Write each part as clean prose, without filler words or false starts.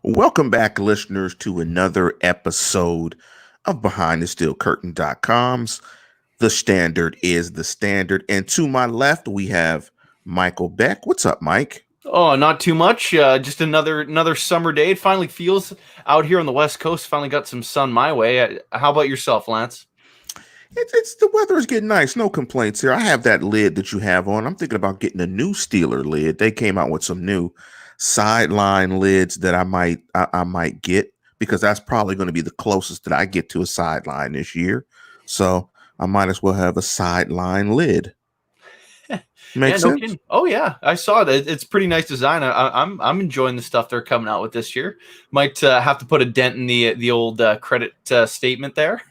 Welcome back, listeners, to another episode of BehindTheSteelCurtain.com's The Standard is the Standard. And to my left, we have Michael Beck. What's up, Mike? Oh, not too much. Just another summer day. It finally feels out here on the West Coast. Finally got some sun my way. How about yourself, Lance? It's the weather is getting nice. No complaints here. I have that lid that you have on. I'm thinking about getting a new Steeler lid. They came out with some new sideline lids that I might get because that's probably going to be the closest that I get to a sideline this year. So I might as well have a sideline lid. Yeah, Make no sense? kidding. Oh yeah, I saw it. It's pretty nice design. I'm enjoying the stuff they're coming out with this year. Might have to put a dent in the old credit statement there.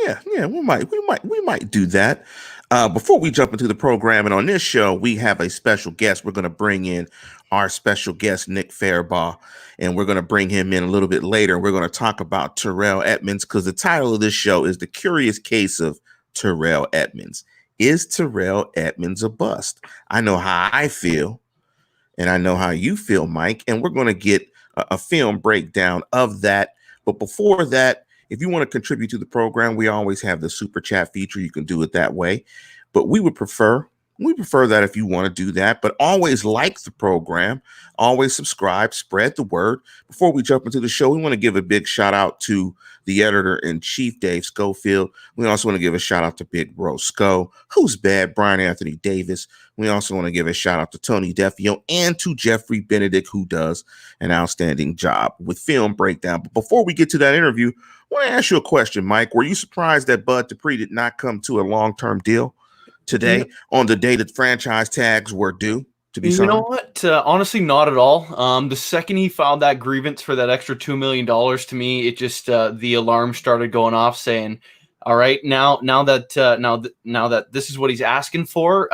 Yeah, we might do that. Before we jump into the program, and on this show, we have a special guest. We're going to bring in our special guest, Nick Farabaugh, and we're going to bring him in a little bit later. We're going to talk about Terrell Edmunds because the title of this show is The Curious Case of Terrell Edmunds. Is Terrell Edmunds a bust? I know how I feel, and I know how you feel, Mike, and we're going to get a film breakdown of that. But before that, if you want to contribute to the program, we always have the super chat feature. You can do it that way. But we prefer that if you want to do that. But always like the program, always subscribe, spread the word. Before we jump into the show, we want to give a big shout out to the editor-in-chief, Dave Schofield. We also want to give a shout out to Big Bro Sco, Who's Bad, Brian Anthony Davis. We also want to give a shout out to Tony Defio and to Jeffrey Benedict, who does an outstanding job with film breakdown. But before we get to that interview, I want to ask you a question, Mike. Were you surprised that Bud Dupree did not come to a long-term deal today on the day that franchise tags were due to be You signed? know what? Honestly, not at all. The second he filed that grievance for that extra $2 million, to me, it just the alarm started going off, saying, "All right, now that this is what he's asking for,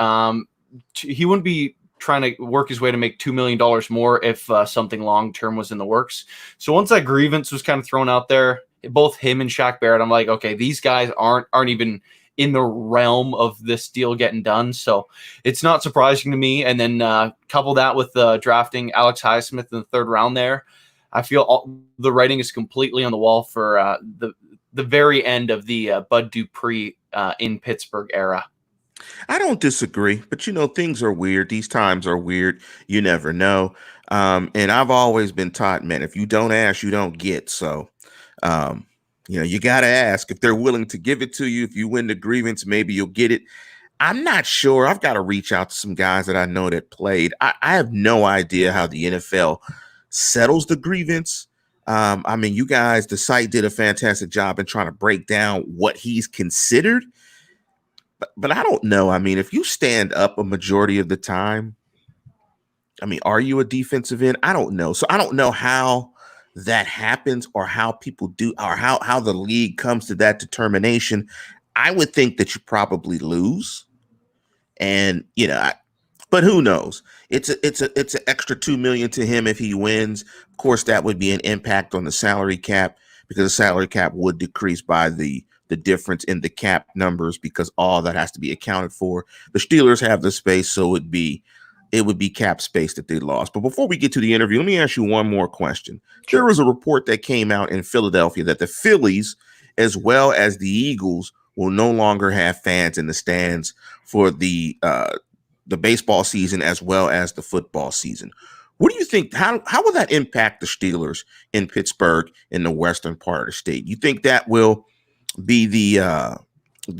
he wouldn't be trying to work his way to make $2 million more if something long term was in the works." So once that grievance was kind of thrown out there, both him and Shaq Barrett, I'm like, okay, these guys aren't even in the realm of this deal getting done. So it's not surprising to me. And then couple that with drafting Alex Highsmith in the third round there, I feel the writing is completely on the wall for the very end of the Bud Dupree in Pittsburgh era. I don't disagree, but things are weird. These times are weird. You never know. And I've always been taught, man, if you don't ask, you don't get. So, you got to ask if they're willing to give it to you. If you win the grievance, maybe you'll get it. I'm not sure. I've got to reach out to some guys that I know that played. I have no idea how the NFL settles the grievance. You guys, the site did a fantastic job in trying to break down what he's considered. But I don't know. If you stand up a majority of the time, are you a defensive end? I don't know. So I don't know how that happens or how people do or how the league comes to that determination. I would think that you probably lose. And, but who knows? It's an extra $2 million to him if he wins. Of course, that would be an impact on the salary cap because the salary cap would decrease by the difference in the cap numbers because all that has to be accounted for. The Steelers have the space, so it would be cap space that they lost. But before we get to the interview, let me ask you one more question. Sure. There was a report that came out in Philadelphia that the Phillies, as well as the Eagles, will no longer have fans in the stands for the baseball season as well as the football season. What do you think? How will that impact the Steelers in Pittsburgh in the western part of the state? You think that will be the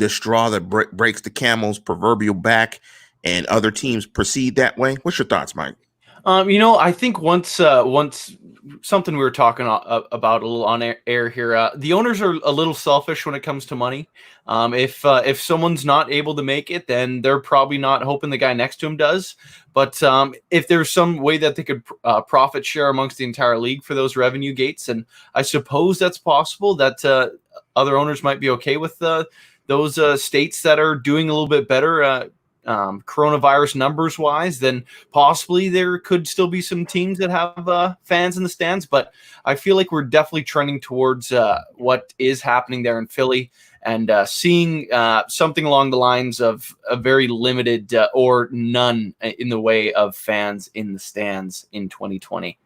straw that breaks the camel's proverbial back and other teams proceed that way? What's your thoughts, Mike? I think once something we were talking about a little on air here, the owners are a little selfish when it comes to money. If someone's not able to make it, then they're probably not hoping the guy next to him does. But if there's some way that they could profit share amongst the entire league for those revenue gates, and I suppose that's possible that other owners might be okay with those states that are doing a little bit better coronavirus numbers wise, then possibly there could still be some teams that have fans in the stands. But I feel like we're definitely trending towards what is happening there in Philly and seeing something along the lines of a very limited or none in the way of fans in the stands in 2020.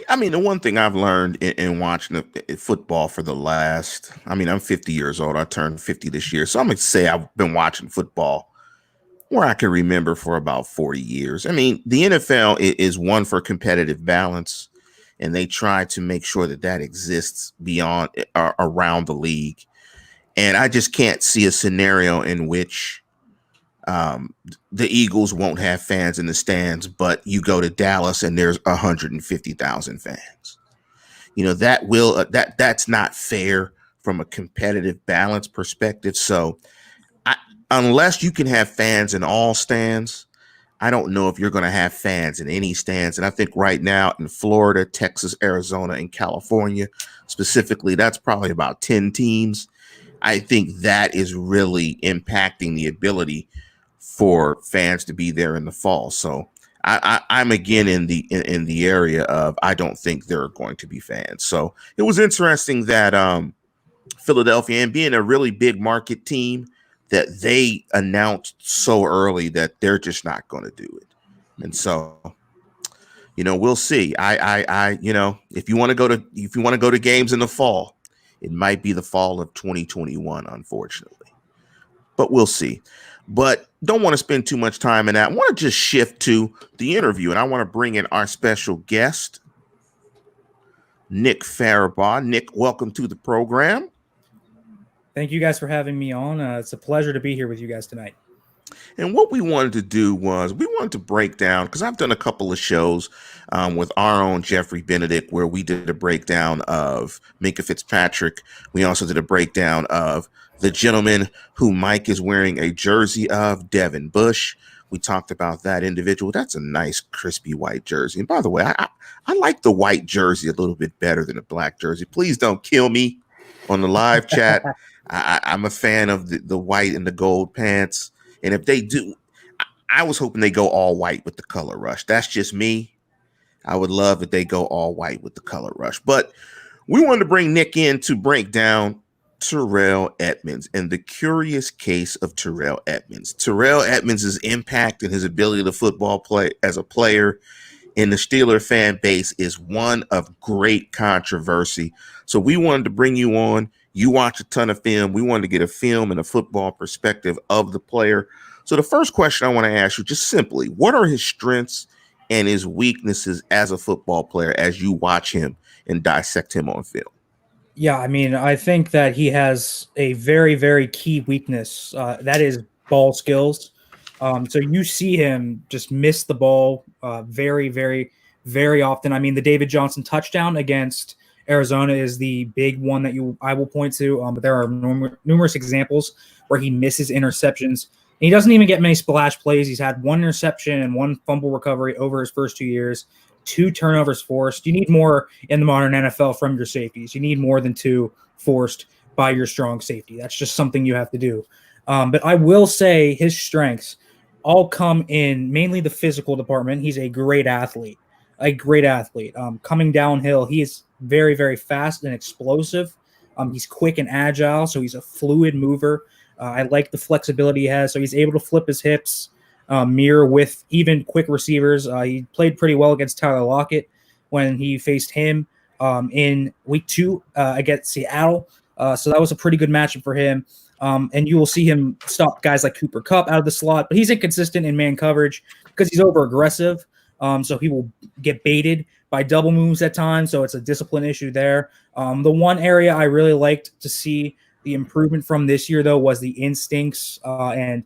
I mean, the one thing I've learned in watching football for the last, I mean, I'm 50 years old. I turned 50 this year. So I'm going to say I've been watching football where I can remember for about 40 years. I mean, the NFL is one for competitive balance, and they try to make sure that that exists beyond around the league. And I just can't see a scenario in which um, the Eagles won't have fans in the stands, but you go to Dallas and there's 150,000 fans. You know that will that's not fair from a competitive balance perspective. So, I, unless you can have fans in all stands, I don't know if you're going to have fans in any stands. And I think right now in Florida, Texas, Arizona, and California specifically, that's probably about 10 teams. I think that is really impacting the ability for fans to be there in the fall. So I'm again in the area of I don't think there are going to be fans. So it was interesting that Philadelphia, and being a really big market team, that they announced so early that they're just not going to do it. And so, we'll see. If you want to go to games in the fall, it might be the fall of 2021, unfortunately, but we'll see. But don't want to spend too much time in that. I want to just shift to the interview, and I want to bring in our special guest, Nick Farabaugh. Nick, welcome to the program. Thank you guys for having me on. It's a pleasure to be here with you guys tonight. And what we wanted to do was we wanted to break down, because I've done a couple of shows with our own Jeffrey Benedict where we did a breakdown of Minka Fitzpatrick. We also did a breakdown of the gentleman who Mike is wearing a jersey of, Devin Bush. We talked about that individual. That's a nice, crispy white jersey. And by the way, I like the white jersey a little bit better than a black jersey. Please don't kill me on the live chat. I'm a fan of the white and the gold pants. And if they do, I was hoping they go all white with the color rush. That's just me. I would love if they go all white with the color rush. But we wanted to bring Nick in to break down Terrell Edmunds and the curious case of Terrell Edmunds. Terrell Edmunds' impact and his ability to football play as a player in the Steeler fan base is one of great controversy. So we wanted to bring you on. You watch a ton of film. We wanted to get a film and a football perspective of the player. So the first question I want to ask you, just simply, what are his strengths and his weaknesses as a football player as you watch him and dissect him on film? Yeah, I mean, I think that he has a very, very key weakness. That is ball skills. So you see him just miss the ball very, very, very often. I mean, the David Johnson touchdown against Arizona is the big one that I will point to. But there are numerous examples where he misses interceptions. And he doesn't even get many splash plays. He's had one interception and one fumble recovery over his first 2 years, 2 turnovers forced. You need more in the modern NFL from your safeties. You need more than 2 forced by your strong safety. That's just something you have to do. But I will say his strengths all come in mainly the physical department. He's a great athlete. Coming downhill, he is very, very fast and explosive. He's quick and agile, so he's a fluid mover. I like the flexibility he has, so he's able to flip his hips, mirror with even quick receivers. He played pretty well against Tyler Lockett when he faced him in week 2 against Seattle. So that was a pretty good matchup for him. And you will see him stop guys like Cooper Kupp out of the slot, but he's inconsistent in man coverage because he's over aggressive. So he will get baited by double moves at times. So it's a discipline issue there. The one area I really liked to see the improvement from this year, though, was the instincts and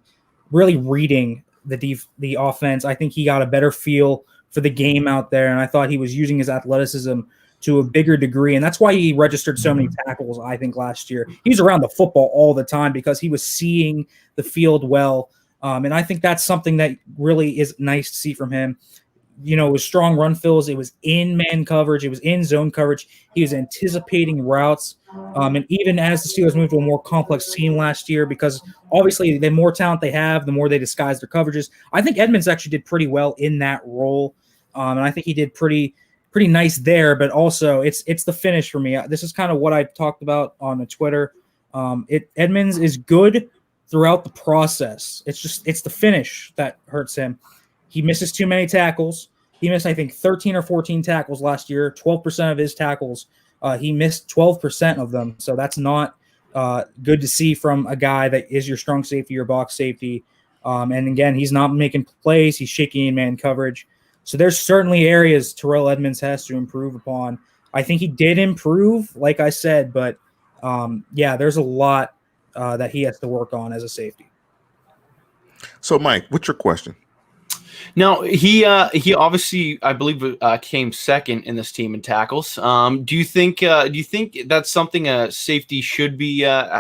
really reading the offense. I think he got a better feel for the game out there, and I thought he was using his athleticism to a bigger degree, and that's why he registered so many tackles, I think, last year. He was around the football all the time because he was seeing the field well, and I think that's something that really is nice to see from him. You know, it was strong run fills. It was in man coverage. It was in zone coverage. He was anticipating routes. And even as the Steelers moved to a more complex team last year, because obviously the more talent they have, the more they disguise their coverages. I think Edmunds actually did pretty well in that role. And I think he did pretty nice there, but also it's the finish for me. This is kind of what I talked about on the Twitter. Edmunds is good throughout the process. It's the finish that hurts him. He misses too many tackles. He missed, I think, 13 or 14 tackles last year. 12% of his tackles, he missed 12% of them. So that's not good to see from a guy that is your strong safety, your box safety. And again, he's not making plays. He's shaky in man coverage. So there's certainly areas Terrell Edmunds has to improve upon. I think he did improve, like I said, but there's a lot that he has to work on as a safety. So, Mike, what's your question? Now, he obviously, I believe, came second in this team in tackles. Do you think that's something a safety should be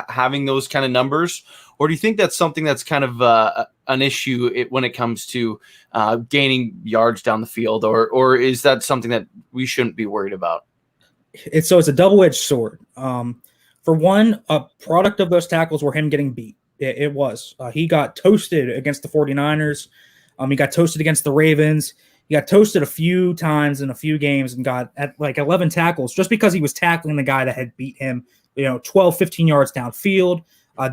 having those kind of numbers, or do you think that's something that's kind of an issue when it comes to gaining yards down the field, or is that something that we shouldn't be worried about? It's a double-edged sword. For one, a product of those tackles were him getting beat. It was. He got toasted against the 49ers. He got toasted against the Ravens. He got toasted a few times in a few games and got at like 11 tackles just because he was tackling the guy that had beat him, 12, 15 yards downfield.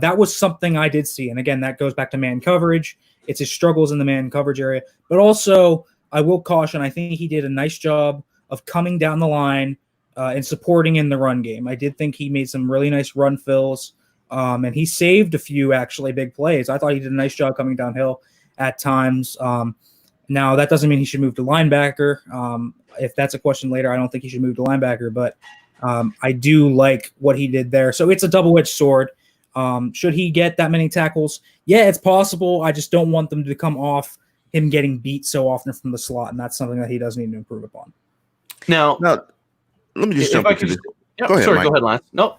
That was something I did see. And again, that goes back to man coverage. It's his struggles in the man coverage area. But also, I will caution, I think he did a nice job of coming down the line and supporting in the run game. I did think he made some really nice run fills. And he saved a few actually big plays. I thought he did a nice job coming downhill at times. Now, that doesn't mean he should move to linebacker. If that's a question later, I don't think he should move to linebacker, but I do like what he did there. So it's a double-edged sword. Should he get that many tackles? Yeah, it's possible. I just don't want them to come off him getting beat so often from the slot, and that's something that he does need to improve upon. Now let me just jump into this. Yeah, Go ahead, sorry, Mike. go ahead, Lance. No,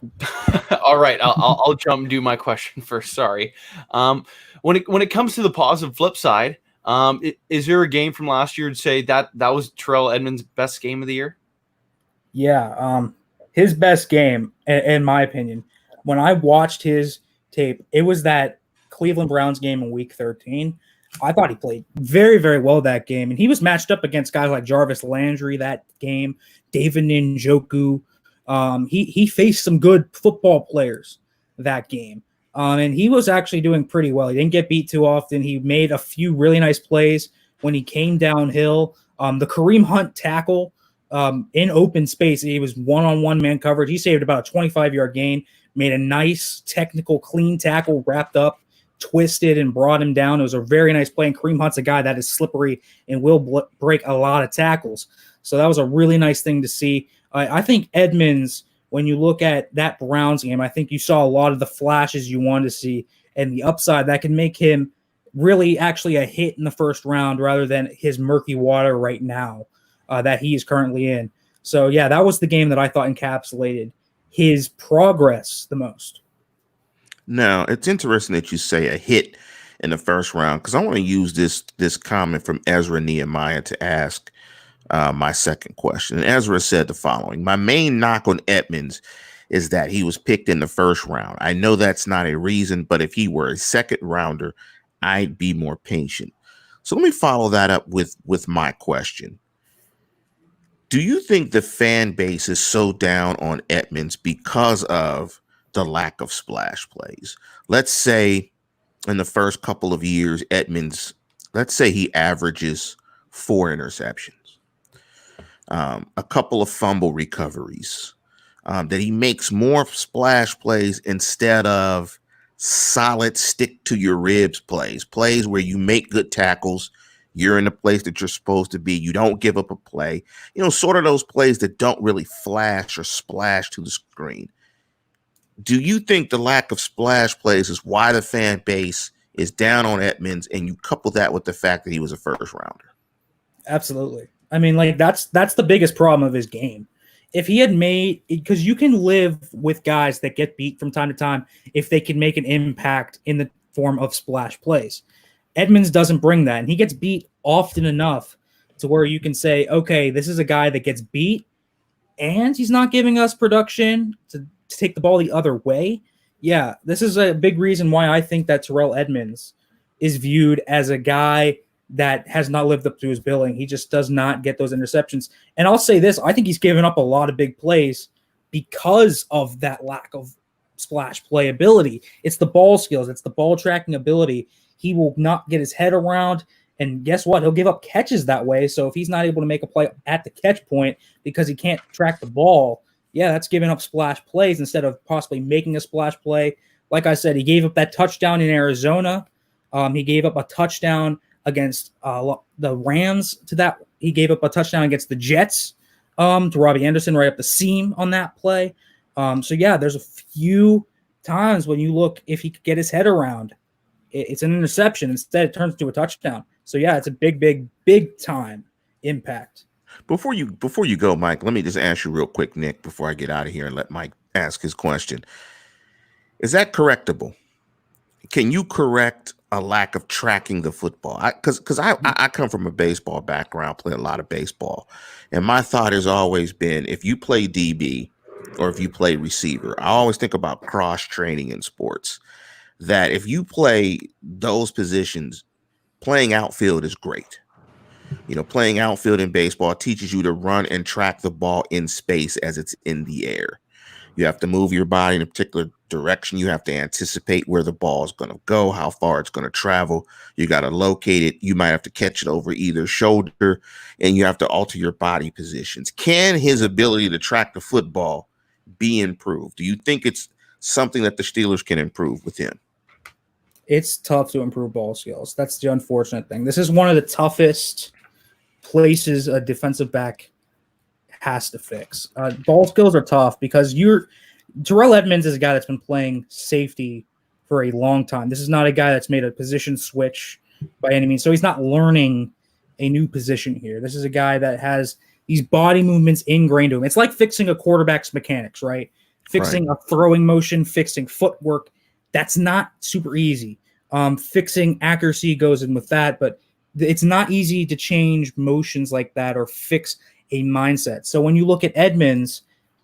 all right. I'll jump and do my question first. Sorry. When it comes to the positive flip side, is there a game from last year to say that was Terrell Edmunds' best game of the year? Yeah, his best game, in my opinion. When I watched his tape, it was that Cleveland Browns game in Week 13. I thought he played very, very well that game, and he was matched up against guys like Jarvis Landry that game, David Njoku. He faced some good football players that game, and he was actually doing pretty well. He didn't get beat too often. He made a few really nice plays when he came downhill. The Kareem Hunt tackle in open space, he was one-on-one man coverage. He saved about a 25-yard gain, made a nice technical clean tackle, wrapped up, twisted, and brought him down. It was a very nice play, and Kareem Hunt's a guy that is slippery and will break a lot of tackles. So that was a really nice thing to see. I think Edmunds, when you look at that Browns game, I think you saw a lot of the flashes you wanted to see and the upside that can make him really actually a hit in the first round rather than his murky water right now that he is currently in. So, yeah, that was the game that I thought encapsulated his progress the most. Now, it's interesting that you say a hit in the first round because I want to use this comment from Ezra Nehemiah to ask my second question. And Ezra said the following: my main knock on Edmunds is that he was picked in the first round. I know that's not a reason, but if he were a second rounder, I'd be more patient. So let me follow that up with my question. Do you think the fan base is so down on Edmunds because of the lack of splash plays? Let's say in the first couple of years, Edmunds, let's say he averages 4 interceptions. A couple of fumble recoveries, that he makes more splash plays instead of solid stick to your ribs plays where you make good tackles, you're in the place that you're supposed to be, you don't give up a play, sort of those plays that don't really flash or splash to the screen. Do you think the lack of splash plays is why the fan base is down on Edmunds, and you couple that with the fact that he was a first rounder? Absolutely. I mean, like that's the biggest problem of his game. If he had made, because you can live with guys that get beat from time to time if they can make an impact in the form of splash plays. Edmunds doesn't bring that, and he gets beat often enough to where you can say, okay, this is a guy that gets beat and he's not giving us production to take the ball the other way. Yeah, this is a big reason why I think that Terrell Edmunds is viewed as a guy that has not lived up to his billing. He just does not get those interceptions. And I'll say this, I think he's given up a lot of big plays because of that lack of splash play ability. It's the ball skills. It's the ball tracking ability. He will not get his head around, And guess what? He'll give up catches that way. So if he's not able to make a play at the catch point because he can't track the ball, yeah, that's giving up splash plays instead of possibly making a splash play. Like I said, he gave up that touchdown in Arizona. He gave up a touchdown against the Rams to that. He gave up a touchdown against the Jets to Robbie Anderson right up the seam on that play. So, yeah, there's a few times when you look, if he could get his head around, it's an interception. Instead, it turns into a touchdown. So, yeah, it's a big time impact. Before you go, Mike, let me just ask you real quick, Nick, before I get out of here and let Mike ask his question. Is that correctable? Can you correct a lack of tracking the football? Because I come from a baseball background, play a lot of baseball. And my thought has always been, if you play DB or if you play receiver, I always think about cross training in sports, that if you play those positions, playing outfield is great. Playing outfield in baseball teaches you to run and track the ball in space as it's in the air. You have to move your body in a particular direction. You have to anticipate where the ball is going to go, how far it's going to travel. You got to locate it. You might have to catch it over either shoulder, and you have to alter your body positions. Can his ability to track the football be improved? Do you think it's something that the Steelers can improve with him? It's tough to improve ball skills. That's the unfortunate thing. This is one of the toughest places a defensive back has to fix. Ball skills are tough because Terrell Edmunds is a guy that's been playing safety for a long time. This is not a guy that's made a position switch by any means. So he's not learning a new position here. This is a guy that has these body movements ingrained to him. It's like fixing a quarterback's mechanics, right? Fixing a throwing motion, fixing footwork. That's not super easy. Fixing accuracy goes in with that, but it's not easy to change motions like that or fix a mindset. So when you look at Edmunds,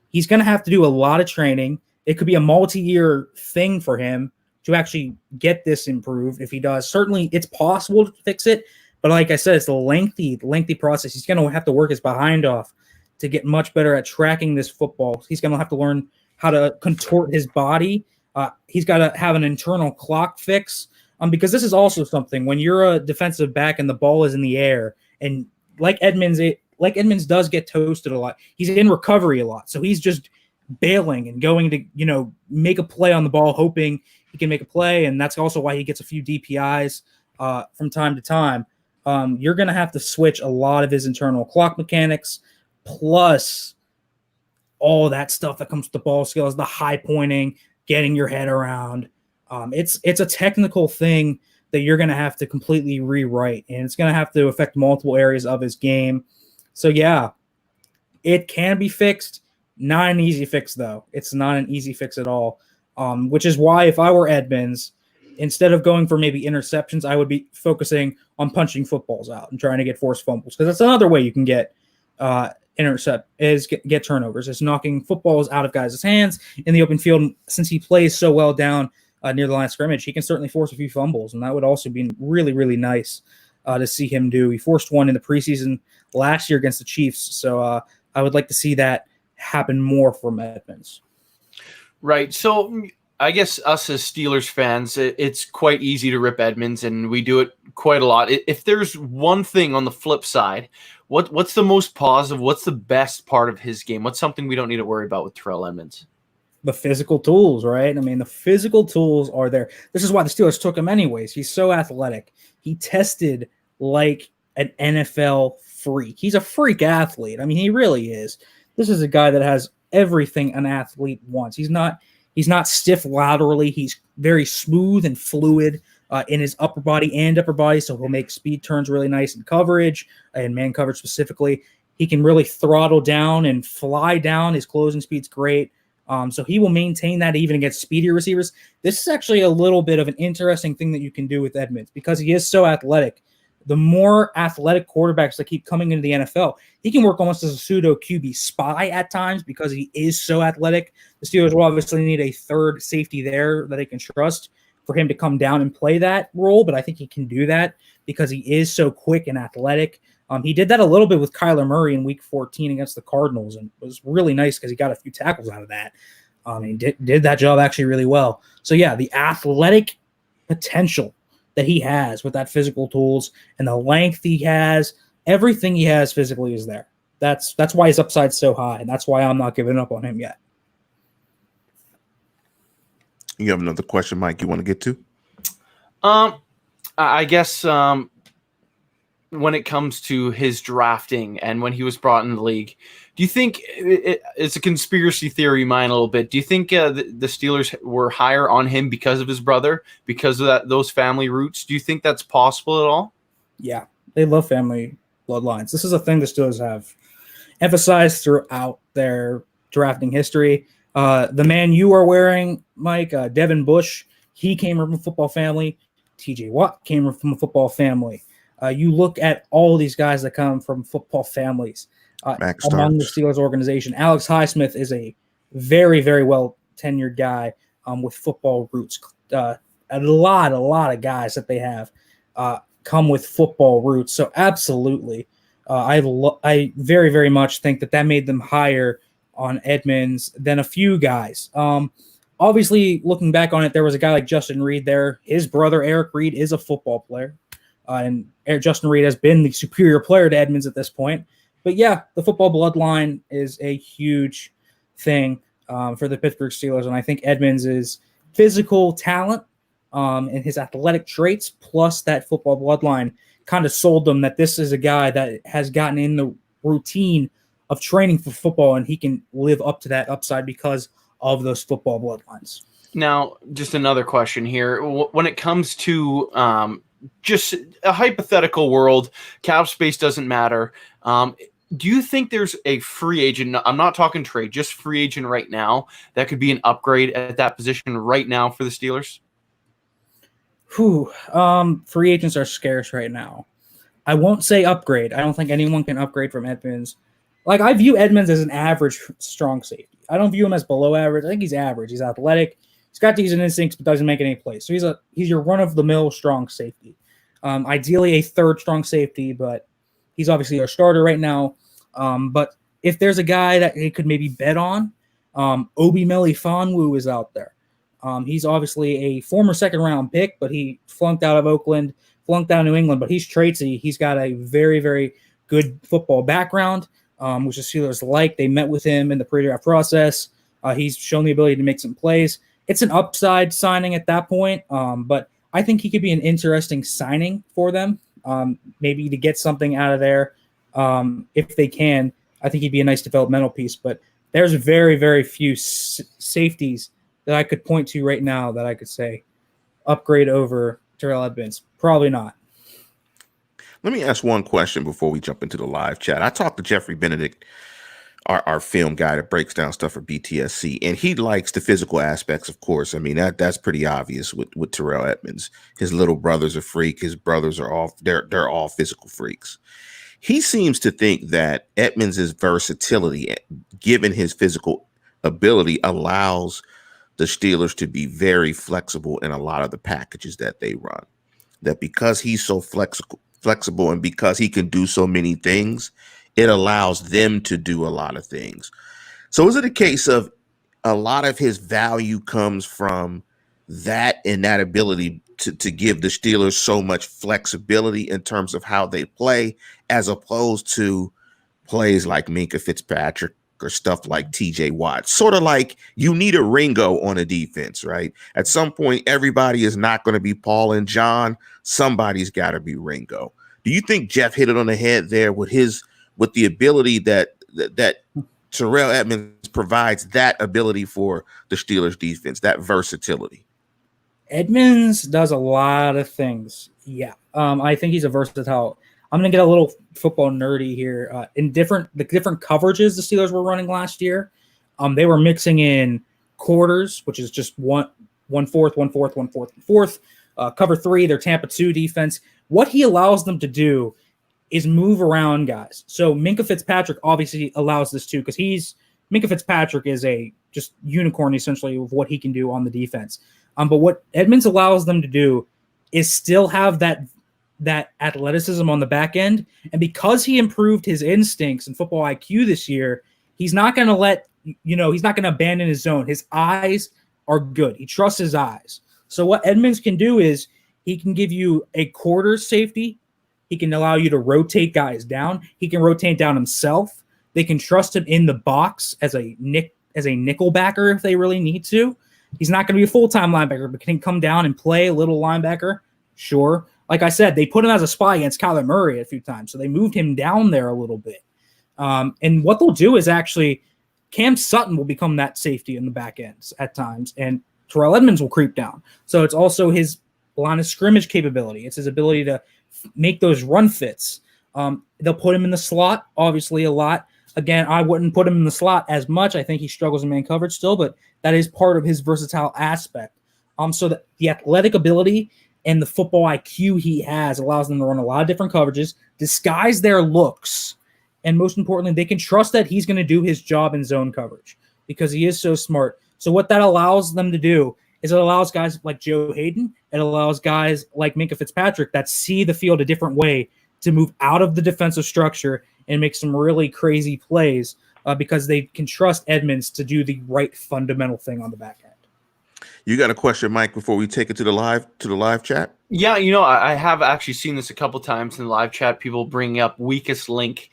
he's going to have to do a lot of training. It could be a multi-year thing for him to actually get this improved. If he does, certainly it's possible to fix it. But like I said, it's a lengthy process. He's going to have to work his behind off to get much better at tracking this football. He's going to have to learn how to contort his body. He's got to have an internal clock fix. Because this is also something when you're a defensive back and the ball is in the air, and like Edmunds does get toasted a lot. He's in recovery a lot, so he's just bailing and going to make a play on the ball, hoping he can make a play, and that's also why he gets a few DPIs from time to time. You're going to have to switch a lot of his internal clock mechanics, plus all that stuff that comes to ball skills, the high pointing, getting your head around. It's a technical thing that you're going to have to completely rewrite, and it's going to have to affect multiple areas of his game. So, yeah, it can be fixed. Not an easy fix, though. It's not an easy fix at all, which is why if I were Edmunds, instead of going for maybe interceptions, I would be focusing on punching footballs out and trying to get forced fumbles, because that's another way you can get get turnovers, is knocking footballs out of guys' hands in the open field. Since he plays so well down near the line of scrimmage, he can certainly force a few fumbles, and that would also be really, really nice to see him do. He forced one in the preseason last year against the Chiefs, so I would like to see that happen more from Edmunds. Right, so I guess us as Steelers fans, it's quite easy to rip Edmunds, and we do it quite a lot. If there's one thing on the flip side, what's the most positive, what's the best part of his game? What's something we don't need to worry about with Terrell Edmunds? The physical tools, right? I mean, the physical tools are there. This is why the Steelers took him anyways. He's so athletic. He tested like an NFL freak. He's a freak athlete. I mean, he really is. This is a guy that has everything an athlete wants. He's not stiff laterally. He's very smooth and fluid in his upper body, so he'll make speed turns really nice in coverage, and man coverage specifically. He can really throttle down and fly down. His closing speed's great. So he will maintain that even against speedier receivers. This is actually a little bit of an interesting thing that you can do with Edmunds because he is so athletic. The more athletic quarterbacks that keep coming into the NFL, he can work almost as a pseudo QB spy at times because he is so athletic. The Steelers will obviously need a third safety there that they can trust for him to come down and play that role, but I think he can do that because he is so quick and athletic. He did that a little bit with Kyler Murray in Week 14 against the Cardinals, and it was really nice because he got a few tackles out of that. He did that job actually really well. So, yeah, the athletic potential that he has with that physical tools and the length he has, everything he has physically is there. That's why his upside's so high, and that's why I'm not giving up on him yet. You have another question, Mike, you want to get to? I guess when it comes to his drafting and when he was brought in the league, do you think it's a conspiracy theory of mine a little bit? Do you think the Steelers were higher on him because of his brother, because of those family roots? Do you think that's possible at all? Yeah, they love family bloodlines. This is a thing the Steelers have emphasized throughout their drafting history. The man you are wearing, Mike, Devin Bush, he came from a football family. TJ Watt came from a football family. You look at all these guys that come from football families among the Steelers organization. Alex Highsmith is a very, very well tenured guy with football roots. A lot of guys that they have come with football roots. So absolutely, I very, very much think that made them higher on Edmunds than a few guys. Obviously, looking back on it, there was a guy like Justin Reed there. His brother, Eric Reed, is a football player. And Justin Reed has been the superior player to Edmunds at this point. But yeah, the football bloodline is a huge thing for the Pittsburgh Steelers. And I think Edmunds' physical talent and his athletic traits plus that football bloodline kind of sold them that this is a guy that has gotten in the routine of training for football, and he can live up to that upside because of those football bloodlines. Now, just another question here. When it comes to just a hypothetical world, cap space doesn't matter. Do you think there's a free agent? I'm not talking trade, just free agent right now that could be an upgrade at that position right now for the Steelers? Free agents are scarce right now. I won't say upgrade. I don't think anyone can upgrade from Edmunds. Like, I view Edmunds as an average strong safety. I don't view him as below average. I think he's average. He's athletic. He's got decent instincts, but doesn't make any plays. So he's your run-of-the-mill strong safety. Ideally a third strong safety, but he's obviously our starter right now. But if there's a guy that he could maybe bet on, Obi Melifonwu is out there. He's obviously a former second-round pick, but he flunked out of Oakland, flunked out of New England, but he's tradesy. He's got a very, very good football background, which the Steelers like. They met with him in the pre-draft process. He's shown the ability to make some plays. It's an upside signing at that point, but I think he could be an interesting signing for them, maybe to get something out of there if they can. I think he'd be a nice developmental piece, but there's very, very few safeties that I could point to right now that I could say upgrade over Terrell Edmunds. Probably not. Let me ask one question before we jump into the live chat. I talked to Jeffrey Benedict, our film guy that breaks down stuff for BTSC, and he likes the physical aspects, of course. I mean, that's pretty obvious with Terrell Edmunds. His little brother's a freak. His brothers are all they're all physical freaks. He seems to think that Edmunds' versatility, given his physical ability, allows the Steelers to be very flexible in a lot of the packages that they run. That because he's so flexible and because he can do so many things, it allows them to do a lot of things. So is it a case of a lot of his value comes from that and that ability to give the Steelers so much flexibility in terms of how they play, as opposed to plays like Minkah Fitzpatrick or stuff like TJ Watt? Sort of like you need a Ringo on a defense, right? At some point, everybody is not going to be Paul and John. Somebody's got to be Ringo. Do you think Jeff hit it on the head there with the ability that Terrell Edmunds provides, that ability for the Steelers defense, that versatility? Edmunds does a lot of things. Yeah. I think he's a versatile. I'm going to get a little football nerdy here. In the different coverages the Steelers were running last year, they were mixing in quarters, which is just one fourth, one fourth, one fourth, one fourth. Cover 3, their Tampa 2 defense. What he allows them to do is move around guys. So Minkah Fitzpatrick obviously allows this too, because Minkah Fitzpatrick is a just unicorn essentially of what he can do on the defense. But what Edmunds allows them to do is still have that athleticism on the back end. And because he improved his instincts and football IQ this year, he's not going to he's not going to abandon his zone. His eyes are good. He trusts his eyes. So what Edmunds can do is He can give you a quarter safety. He can allow you to rotate guys down. He can rotate down himself. They can trust him in the box as a nickel backer if they really need to. He's not going to be a full-time linebacker, but can he come down and play a little linebacker? Sure. Like I said, they put him as a spy against Kyler Murray a few times, so they moved him down there a little bit. And what they'll do is actually Cam Sutton will become that safety in the back ends at times, and Terrell Edmunds will creep down. So it's also his line of scrimmage capability. It's his ability to make those run fits. They'll put him in the slot, obviously, a lot. Again, I wouldn't put him in the slot as much. I think he struggles in man coverage still, but that is part of his versatile aspect. So the athletic ability and the football IQ he has allows them to run a lot of different coverages, disguise their looks, and most importantly, they can trust that he's going to do his job in zone coverage because he is so smart. So what that allows them to do is it allows guys like Joe Hayden, it allows guys like Minkah Fitzpatrick that see the field a different way to move out of the defensive structure and make some really crazy plays because they can trust Edmunds to do the right fundamental thing on the back end. You got a question, Mike, before we take it to the live chat? Yeah, I have actually seen this a couple times in the live chat, people bringing up weakest link.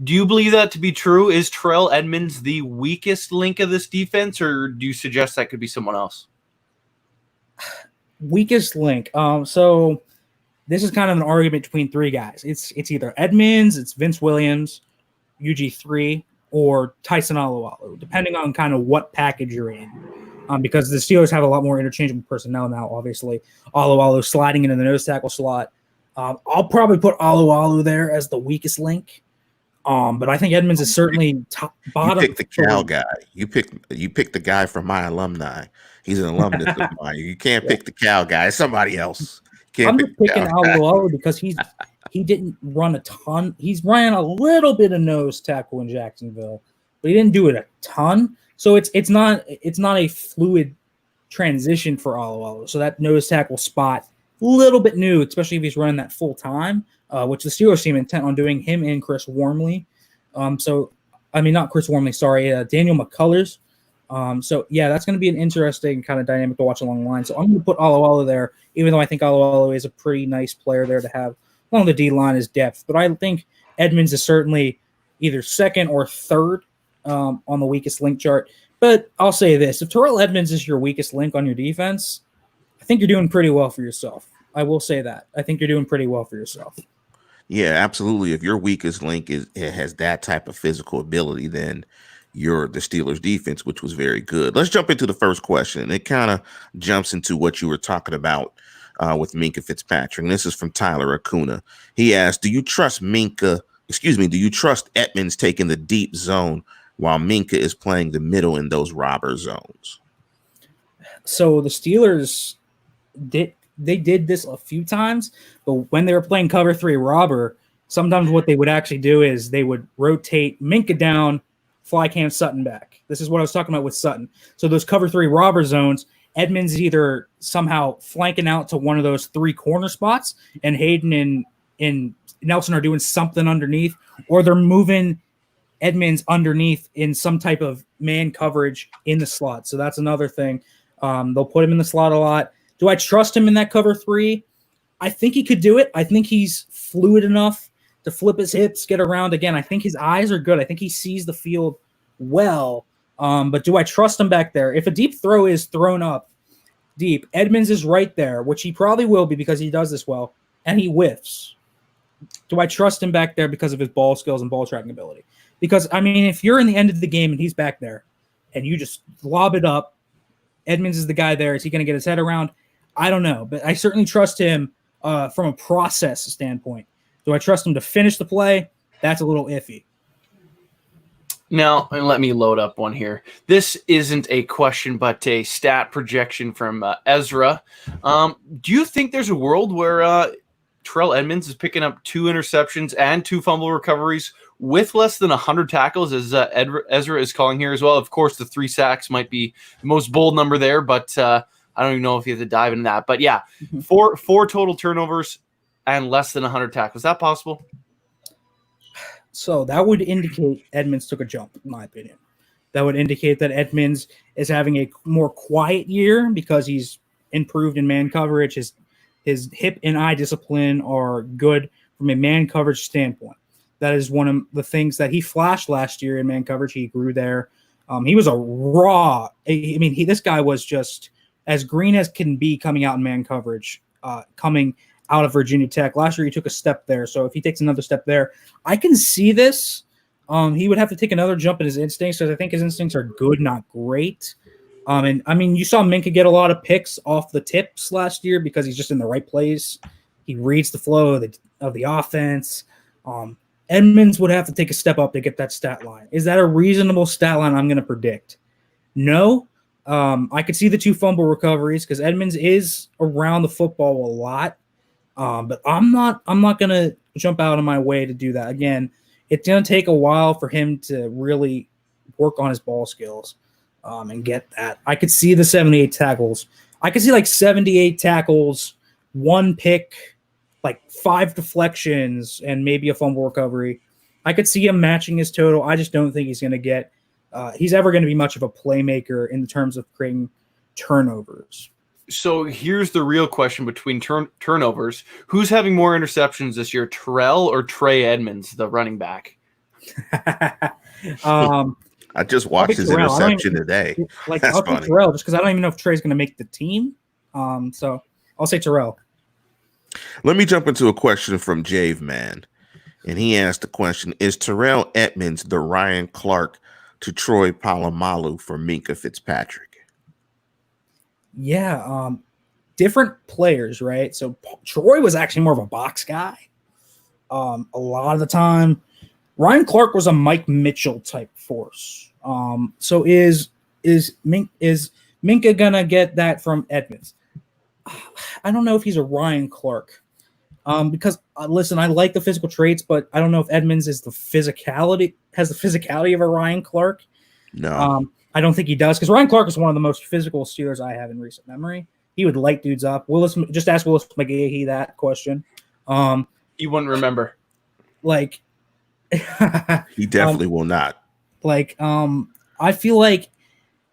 Do you believe that to be true? Is Terrell Edmunds the weakest link of this defense, or do you suggest that could be someone else? Weakest link. So this is kind of an argument between three guys. It's either Edmunds, it's Vince Williams, UG3, or Tyson Alualu, depending on kind of what package you're in. Because the Steelers have a lot more interchangeable personnel now, obviously. Alualu sliding into the nose tackle slot. I'll probably put Alualu there as the weakest link. But I think Edmunds is certainly bottom. You picked the Cal guy. You picked the guy from my alumni. He's an alumnus of mine. You can't pick the Cal guy. It's somebody else. I'm just picking Alualu because he didn't run a ton. He's running a little bit of nose tackle in Jacksonville, but he didn't do it a ton. So it's not a fluid transition for Alualu. So that nose tackle spot, a little bit new, especially if he's running that full time, which the Steelers seem intent on doing him and Chris Wormley. Not Chris Wormley, sorry, Daniel McCullers. So yeah, that's going to be an interesting kind of dynamic to watch along the line. So I'm going to put Alualu there, even though I think Alualu is a pretty nice player there to have along the D line is depth. But I think Edmunds is certainly either second or third on the weakest link chart. But I'll say this: if Terrell Edmunds is your weakest link on your defense, I think you're doing pretty well for yourself. I will say that. I think you're doing pretty well for yourself. Yeah, absolutely. If your weakest link has that type of physical ability, then you're the Steelers defense, which was very good. Let's jump into the first question. It kind of jumps into what you were talking about with Minkah Fitzpatrick. And this is from Tyler Acuna. He asked, do you trust Edmunds taking the deep zone while Minkah is playing the middle in those robber zones? So the Steelers did this a few times, but when they were playing cover 3 robber, sometimes what they would actually do is they would rotate Minkah down, fly Cam Sutton back. This is what I was talking about with Sutton. So those cover 3 robber zones, Edmunds is either somehow flanking out to one of those 3 corner spots, and Hayden and Nelson are doing something underneath, or they're moving Edmunds underneath in some type of man coverage in the slot. So that's another thing. They'll put him in the slot a lot. Do I trust him in that cover 3? I think he could do it. I think he's fluid enough to flip his hips, get around. Again, I think his eyes are good. I think he sees the field well. But do I trust him back there? If a deep throw is thrown up deep, Edmunds is right there, which he probably will be because he does this well, and he whiffs. Do I trust him back there because of his ball skills and ball tracking ability? Because, if you're in the end of the game and he's back there and you just lob it up, Edmunds is the guy there. Is he going to get his head around? I don't know, but I certainly trust him from a process standpoint. Do I trust him to finish the play? That's a little iffy. Now, and let me load up one here. This isn't a question, but a stat projection from Ezra. Do you think there's a world where Terrell Edmunds is picking up 2 interceptions and 2 fumble recoveries with less than 100 tackles, as Ezra is calling here as well? Of course, the 3 sacks might be the most bold number there, but I don't even know if you have to dive into that. But yeah, 4 total turnovers and less than 100 tackles. Is that possible? So that would indicate Edmunds took a jump, in my opinion. That would indicate that Edmunds is having a more quiet year because he's improved in man coverage. His His hip and eye discipline are good from a man coverage standpoint. That is one of the things that he flashed last year in man coverage. He grew there. He was a raw. I mean, this guy was just as green as can be coming out in man coverage, coming out of Virginia Tech. Last year, he took a step there. So if he takes another step there, I can see this. He would have to take another jump in his instincts because I think his instincts are good, not great. And I mean, you saw Minkah get a lot of picks off the tips last year because he's just in the right place. He reads the flow of the offense. Edmunds would have to take a step up to get that stat line. Is that a reasonable stat line I'm going to predict? No. I could see the 2 fumble recoveries because Edmunds is around the football a lot. But I'm not going to jump out of my way to do that. Again, it's going to take a while for him to really work on his ball skills and get that. I could see the 78 tackles. I could see like 78 tackles, 1 pick, like 5 deflections, and maybe a fumble recovery. I could see him matching his total. I just don't think he's going to get he's ever going to be much of a playmaker in terms of creating turnovers. So here's the real question between turnovers. Who's having more interceptions this year, Terrell or Trey Edmunds, the running back? I just watched his interception today. I'll take Terrell just because I don't even know if Trey's going to make the team. So I'll say Terrell. Let me jump into a question from Jave Man. And he asked the question, is Terrell Edmunds the Ryan Clark to Troy Polamalu for Minkah Fitzpatrick? Yeah, different players, right? So Troy was actually more of a box guy. A lot of the time, Ryan Clark was a Mike Mitchell type force. So is Minkah gonna get that from Edmunds? I don't know if he's a Ryan Clark. Because listen, I like the physical traits, but I don't know if Edmunds has the physicality of a Ryan Clark. No. I don't think he does because Ryan Clark is one of the most physical Steelers I have in recent memory. He would light dudes up. Just ask Willis McGahee that question. He wouldn't remember. Like he definitely will not. I feel like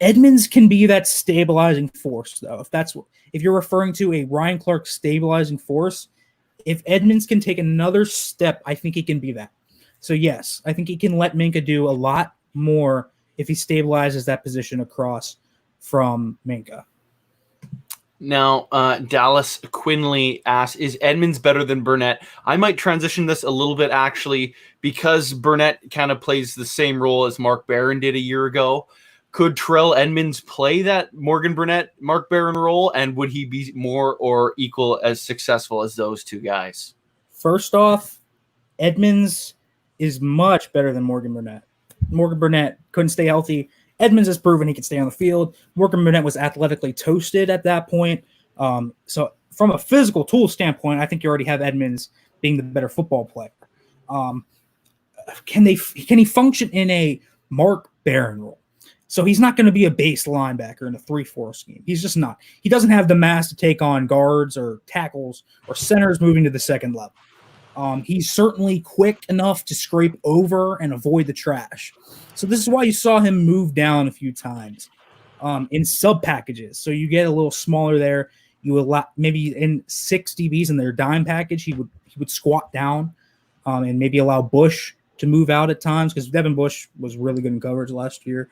Edmunds can be that stabilizing force, though. If you're referring to a Ryan Clark stabilizing force, if Edmunds can take another step, I think he can be that. So yes, I think he can let Minkah do a lot more if he stabilizes that position across from Minkah. Now, Dallas Quinley asks, is Edmunds better than Burnett? I might transition this a little bit, actually, because Burnett kind of plays the same role as Mark Barron did a year ago. Could Terrell Edmunds play that Morgan Burnett, Mark Barron role, and would he be more or equal as successful as those two guys? First off, Edmunds is much better than Morgan Burnett. Morgan Burnett couldn't stay healthy. Edmunds has proven he can stay on the field. Morgan Burnett was athletically toasted at that point. So from a physical tool standpoint, I think you already have Edmunds being the better football player. Can he function in a Mark Barron role? So he's not going to be a base linebacker in a 3-4 scheme. He's just not. He doesn't have the mass to take on guards or tackles or centers moving to the second level. He's certainly quick enough to scrape over and avoid the trash. So this is why you saw him move down a few times in sub packages. So you get a little smaller there. You allow maybe in 6 DBs in their dime package, he would squat down and maybe allow Bush to move out at times because Devin Bush was really good in coverage last year.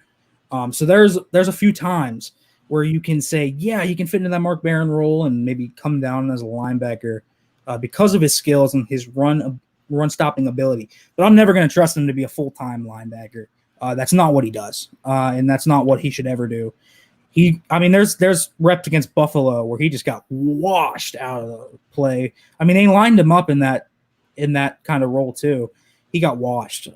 So there's a few times where you can say, yeah, he can fit into that Mark Barron role and maybe come down as a linebacker because of his skills and his run stopping ability. But I'm never going to trust him to be a full-time linebacker. That's not what he does, and that's not what he should ever do. There's reps against Buffalo where he just got washed out of the play. I mean, they lined him up in that kind of role too. He got washed.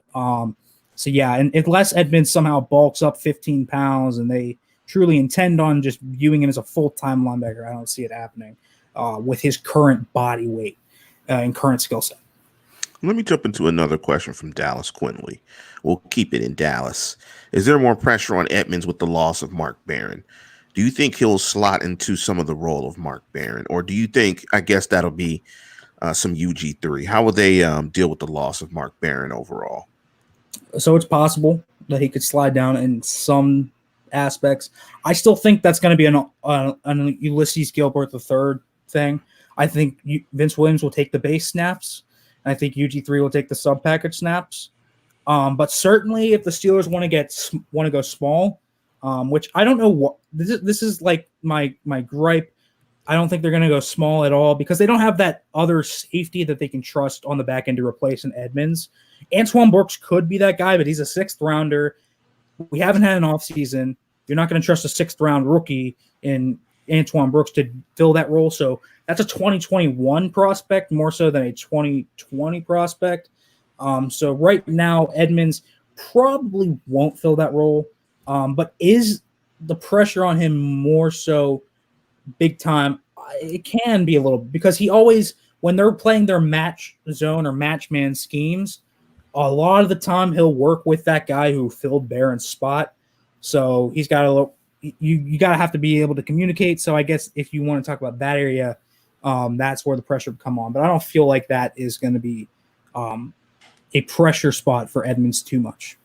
So yeah, and unless Edmunds somehow bulks up 15 pounds and they truly intend on just viewing him as a full-time linebacker, I don't see it happening with his current body weight and current skill set. Let me jump into another question from Dallas Quinley. We'll keep it in Dallas. Is there more pressure on Edmunds with the loss of Mark Barron? Do you think he'll slot into some of the role of Mark Barron? Or do you think, I guess that'll be some UG3. How will they deal with the loss of Mark Barron overall? So it's possible that he could slide down in some aspects. I still think that's going to be an Ulysses Gilbert III thing. I think Vince Williams will take the base snaps. And I think UG3 will take the sub package snaps. But certainly, if the Steelers want to go small, which I don't know what this is like my gripe. I don't think they're going to go small at all because they don't have that other safety that they can trust on the back end to replace an Edmunds. Antoine Brooks could be that guy, but he's a 6th rounder. We haven't had an offseason. You're not going to trust a 6th round rookie in Antoine Brooks to fill that role. So that's a 2021 prospect more so than a 2020 prospect. So right now, Edmunds probably won't fill that role. But is the pressure on him more so big time? It can be a little, because he always, when they're playing their match zone or match man schemes, a lot of the time he'll work with that guy who filled Barron's spot. So he's got a little, you got to have to be able to communicate. So I guess if you want to talk about that area, that's where the pressure would come on. But I don't feel like that is going to be a pressure spot for Edmunds too much.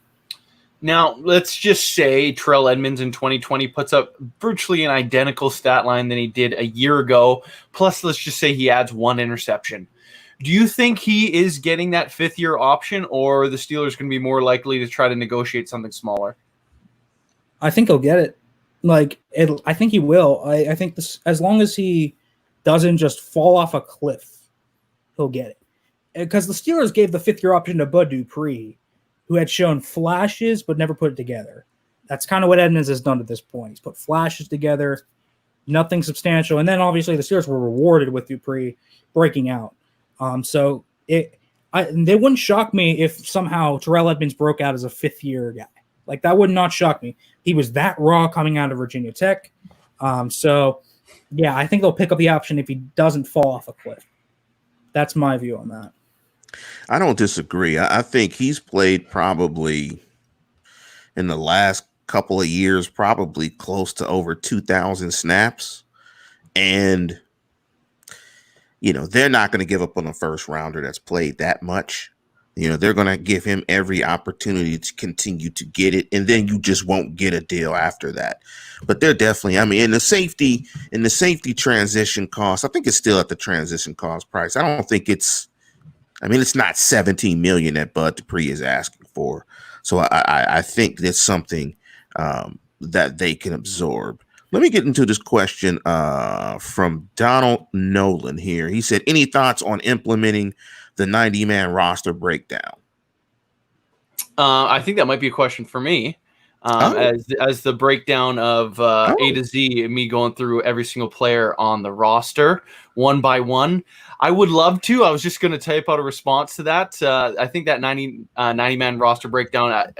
Now, let's just say Terrell Edmunds in 2020 puts up virtually an identical stat line than he did a year ago. Plus, let's just say he adds 1 interception. Do you think he is getting that 5th-year option, or the Steelers going to be more likely to try to negotiate something smaller? I think he'll get it. I think he will. I think this, as long as he doesn't just fall off a cliff, he'll get it. Because the Steelers gave the 5th-year option to Bud Dupree, who had shown flashes but never put it together. That's kind of what Edmunds has done at this point. He's put flashes together, nothing substantial. And then obviously the Steelers were rewarded with Dupree breaking out. So they wouldn't shock me if somehow Terrell Edmunds broke out as a 5th-year guy. Like, that would not shock me. He was that raw coming out of Virginia Tech. So, yeah, I think they'll pick up the option if he doesn't fall off a cliff. That's my view on that. I don't disagree. I think he's played probably in the last couple of years, probably close to over 2,000 snaps. And, they're not going to give up on a first rounder that's played that much. They're going to give him every opportunity to continue to get it. And then you just won't get a deal after that. But they're definitely, in the safety transition cost, I think it's still at the transition cost price. I don't think it's not $17 million that Bud Dupree is asking for. So I think that's something that they can absorb. Let me get into this question from Donald Nolan here. He said, any thoughts on implementing the 90-man roster breakdown? I think that might be a question for me. As the breakdown of A to Z, me going through every single player on the roster one by one. I would love to. I was just going to type out a response to that. I think that 90-man roster breakdown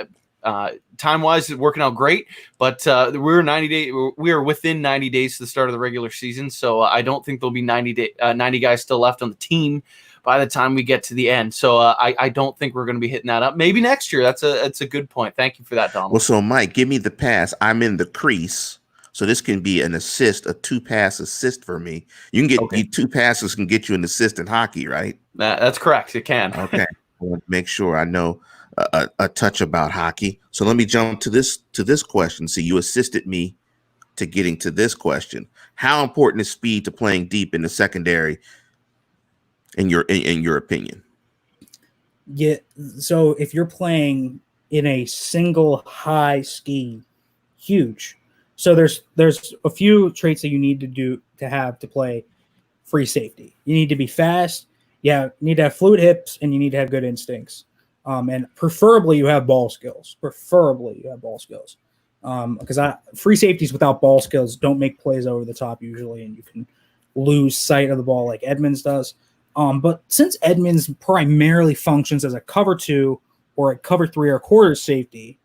time-wise is working out great, but we are within 90 days to the start of the regular season, so I don't think there'll be 90 guys still left on the team by the time we get to the end. So I don't think we're going to be hitting that up. Maybe next year. That's a good point. Thank you for that, Donald. Well, so Mike, give me the pass. I'm in the crease. So this can be an assist, a 2-pass assist for me. You can get 2 passes can get you an assist in hockey, right? That's correct. It can. Okay. I want to make sure I know a touch about hockey. So let me jump to this question. So you assisted me to getting to this question. How important is speed to playing deep in the secondary in your opinion? Yeah. So if you're playing in a single high scheme, huge. So there's a few traits that you need to have to play free safety. You need to be fast. You need to have fluid hips, and you need to have good instincts. And preferably you have ball skills. Because free safeties without ball skills don't make plays over the top usually, and you can lose sight of the ball like Edmunds does. But since Edmunds primarily functions as a cover 2 or a cover 3 or quarter safety,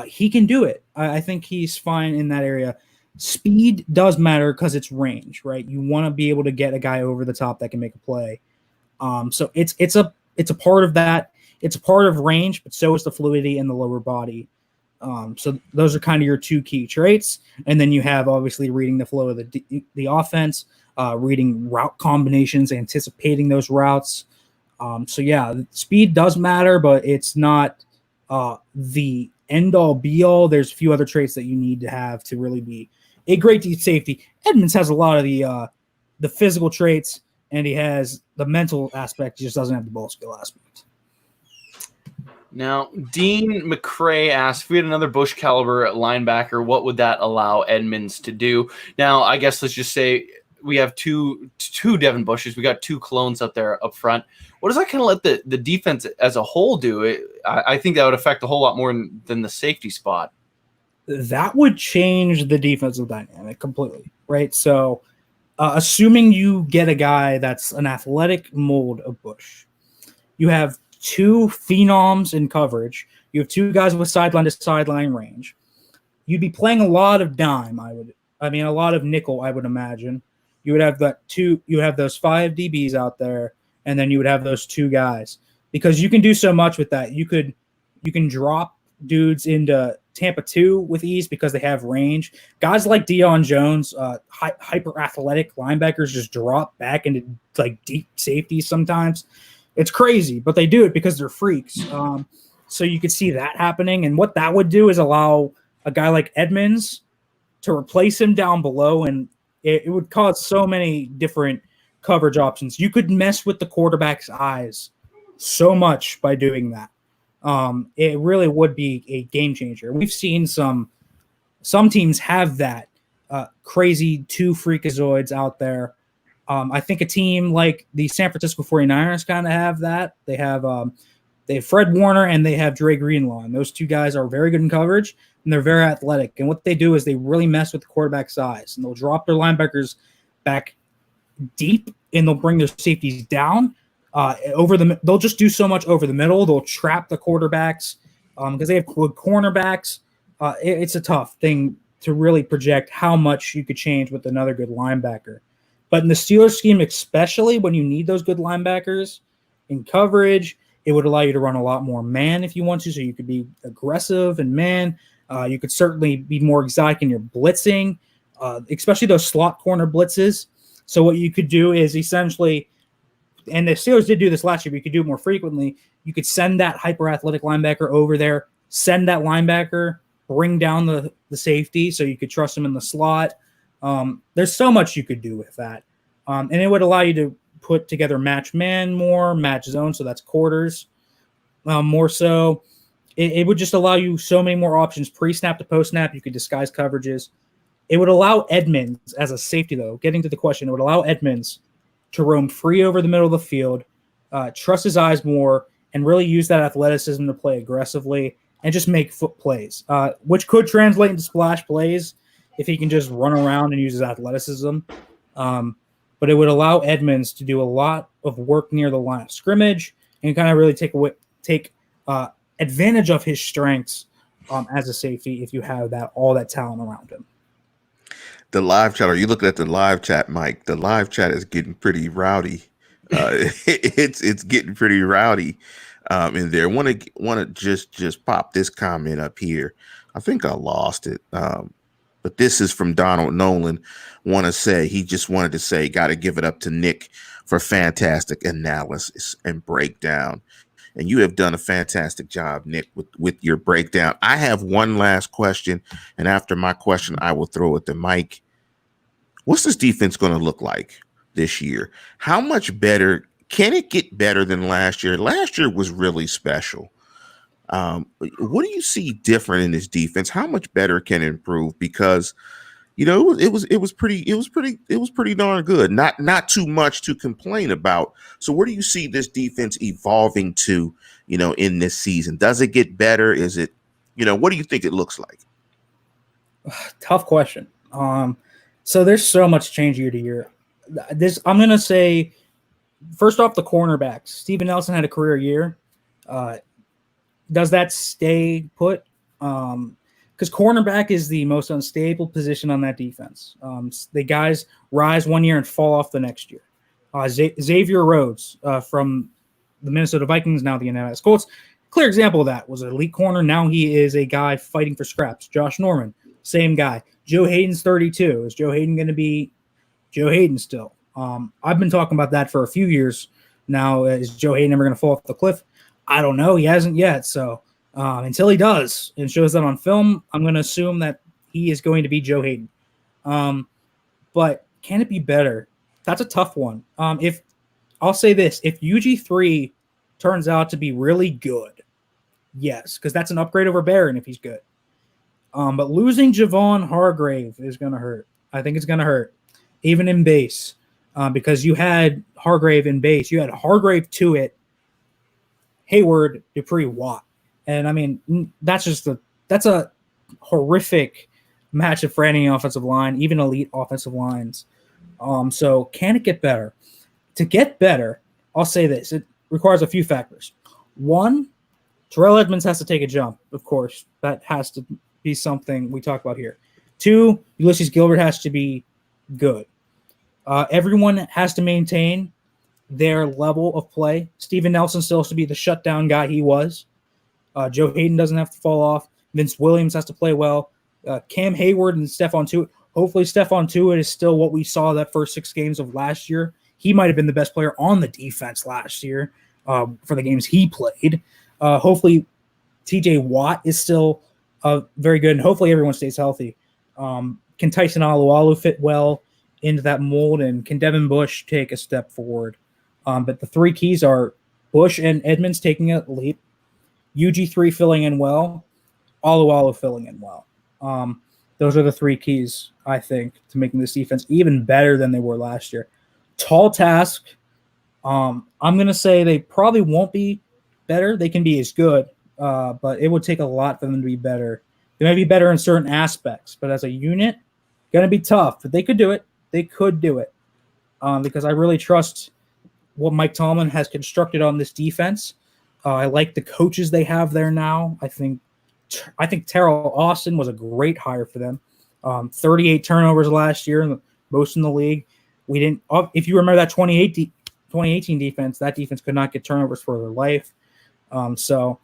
he can do it. I think he's fine in that area. Speed does matter because it's range, right? You want to be able to get a guy over the top that can make a play. So it's a part of that. It's a part of range, but so is the fluidity in the lower body. So those are kind of your 2 key traits. And then you have obviously reading the flow of the offense, reading route combinations, anticipating those routes. So yeah, speed does matter, but it's not the end all be all. There's a few other traits that you need to have to really be a great deep safety. Edmunds has a lot of the the physical traits, and he has the mental aspect. He just doesn't have the ball skill aspect. Now, Dean McCrae asked, if we had another Bush caliber linebacker, what would that allow Edmunds to do? Now, I guess let's just say we have two Devin Bushes. We got two clones up there up front. What does that kind of let the defense as a whole do? I think that would affect a whole lot more than the safety spot. That would change the defensive dynamic completely, right? So assuming you get a guy that's an athletic mold of Bush, you have two phenoms in coverage. You have two guys with sideline to sideline range. You'd be playing a lot of dime. A lot of nickel, I would imagine. You would have you have those 5 DBs out there, and then you would have those two guys, because you can do so much with that. You can drop dudes into Tampa 2 with ease because they have range. Guys like Deion Jones, hyper athletic linebackers, just drop back into like deep safety sometimes. It's crazy, but they do it because they're freaks. So you could see that happening. And what that would do is allow a guy like Edmunds to replace him down below. And it would cause so many different coverage options. You could mess with the quarterback's eyes so much by doing that. It really would be a game changer. We've seen some teams have that crazy two freakazoids out there. I think a team like the San Francisco 49ers kind of have that. They have Fred Warner and they have Dre Greenlaw. And those two guys are very good in coverage, and they're very athletic. And what they do is they really mess with the quarterback's size, and they'll drop their linebackers back deep, and they'll bring their safeties down. They'll just do so much over the middle. They'll trap the quarterbacks because they have good cornerbacks. It's a tough thing to really project how much you could change with another good linebacker. But in the Steelers scheme, especially when you need those good linebackers in coverage, it would allow you to run a lot more man if you want to, so you could be aggressive and man. You could certainly be more exotic in your blitzing, especially those slot corner blitzes. So what you could do is essentially, and the Steelers did do this last year, but you could do it more frequently. You could send that hyper-athletic linebacker over there, send that linebacker, bring down the safety so you could trust him in the slot. There's so much you could do with that. And it would allow you to put together match man more, match zone, so that's quarters more so. It would just allow you so many more options, pre-snap to post-snap. You could disguise coverages. It would allow Edmunds as a safety, though. Getting to the question, it would allow Edmunds to roam free over the middle of the field, trust his eyes more, and really use that athleticism to play aggressively and just make foot plays, which could translate into splash plays if he can just run around and use his athleticism. But it would allow Edmunds to do a lot of work near the line of scrimmage and kind of really take advantage of his strengths as a safety if you have all that talent around him. The live chat, are you looking at the live chat, Mike? The live chat is getting pretty rowdy. It's getting pretty rowdy in there. Want to just pop this comment up here. I think I lost it. But this is from Donald Nolan. He just wanted to say, got to give it up to Nick for fantastic analysis and breakdown. And you have done a fantastic job, Nick, with your breakdown. I have one last question, and after my question, I will throw it to Mike. What's this defense going to look like this year? How much better can it get better than last year? Last year was really special. What do you see different in this defense? How much better can it improve? Because it was pretty darn good. Not too much to complain about. So where do you see this defense evolving to, in this season? Does it get better? Is it, what do you think it looks like? Tough question. So there's so much change year to year. I'm going to say, first off, the cornerbacks. Steven Nelson had a career year. Does that stay put? Because cornerback is the most unstable position on that defense. The guys rise one year and fall off the next year. Xavier Rhodes from the Minnesota Vikings, now the Indianapolis Colts, clear example of that, was an elite corner. Now he is a guy fighting for scraps. Josh Norman, same guy. Joe Hayden's 32. Is Joe Hayden going to be Joe Hayden still? I've been talking about that for a few years now. Is Joe Hayden ever going to fall off the cliff? I don't know. He hasn't yet. So until he does and shows that on film, I'm going to assume that he is going to be Joe Hayden. But can it be better? That's a tough one. If I'll say this, if UG3 turns out to be really good, yes, because that's an upgrade over Barron if he's good. But losing Javon Hargrave is going to hurt. I think it's going to hurt, even in base, because you had Hargrave in base. You had Hargrave to it, Hayward, Dupree, Watt. And, I mean, that's a horrific matchup for any offensive line, even elite offensive lines. So can it get better? To get better, I'll say this. It requires a few factors. One, Terrell Edmunds has to take a jump, of course. That has to be something we talk about here. Two, Ulysses Gilbert has to be good. Everyone has to maintain their level of play. Steven Nelson still has to be the shutdown guy he was. Joe Hayden doesn't have to fall off. Vince Williams has to play well. Cam Hayward and Stephon Tuitt. Hopefully Stephon Tuitt is still what we saw that first 6 games of last year. He might have been the best player on the defense last year for the games he played. Hopefully TJ Watt is still very good, and hopefully everyone stays healthy. Can Tyson Alualu fit well into that mold, and can Devin Bush take a step forward? But the 3 keys are Bush and Edmonds taking a leap, UG3 filling in well, Alualu filling in well. Those are the 3 keys, I think, to making this defense even better than they were last year. Tall task. I'm going to say they probably won't be better. They can be as good, but it would take a lot for them to be better. They might be better in certain aspects, but as a unit, going to be tough. But they could do it. They could do it because I really trust what Mike Tomlin has constructed on this defense. I like the coaches they have there now. I think Terrell Austin was a great hire for them. 38 turnovers last year, most in the league. We didn't. If you remember that 2018 defense, that defense could not get turnovers for their life. So,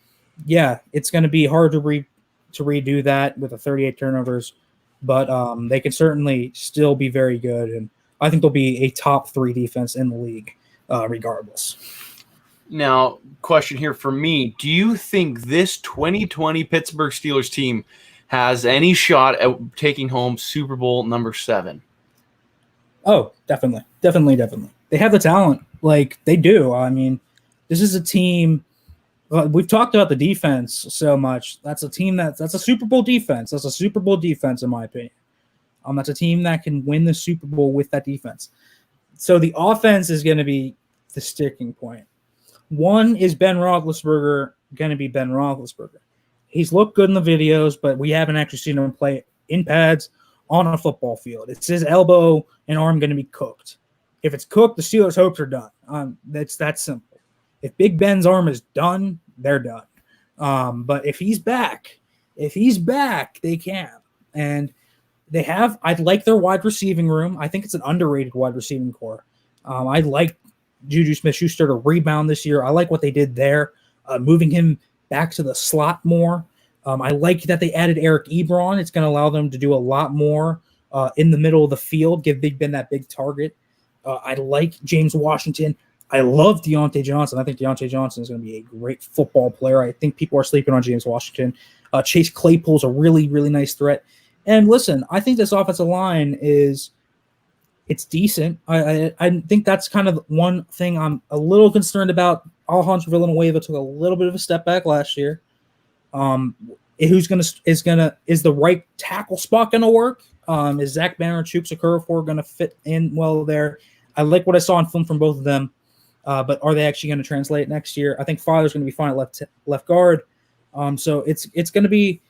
yeah, it's going to be hard to redo that with the 38 turnovers, but they can certainly still be very good, and I think they'll be a top 3 defense in the league, regardless. Now, question here for me. Do you think this 2020 Pittsburgh Steelers team has any shot at taking home Super Bowl number 7? Oh, definitely. They have the talent. Like, they do. I mean, this is a team we've talked about the defense so much. That's a team that's a Super Bowl defense. That's a Super Bowl defense, in my opinion. That's a team that can win the Super Bowl with that defense. So the offense is going to be the sticking point. One, is Ben Roethlisberger going to be Ben Roethlisberger? He's looked good in the videos, but we haven't actually seen him play in pads on a football field. It's his elbow and arm going to be cooked. If it's cooked, the Steelers' hopes are done. That's that simple. If Big Ben's arm is done, they're done. But if he's back, they can. And they have, I like their wide receiving room. I think it's an underrated wide receiving core. I like Juju Smith-Schuster to rebound this year. I like what they did there, moving him back to the slot more. I like that they added Eric Ebron. It's going to allow them to do a lot more in the middle of the field, give Big Ben that big target. I like James Washington. I love Deontay Johnson. I think Deontay Johnson is going to be a great football player. I think people are sleeping on James Washington. Chase Claypool's a really, really nice threat. And listen, I think this offensive line it's decent. I think that's kind of one thing I'm a little concerned about. Alejandro Villanueva took a little bit of a step back last year. Is the right tackle spot going to work? Is Zach Banner, Chuks Okorafor going to fit in well there? I like what I saw in film from both of them, but are they actually going to translate next year? I think Father's going to be fine at left guard. So it's going to be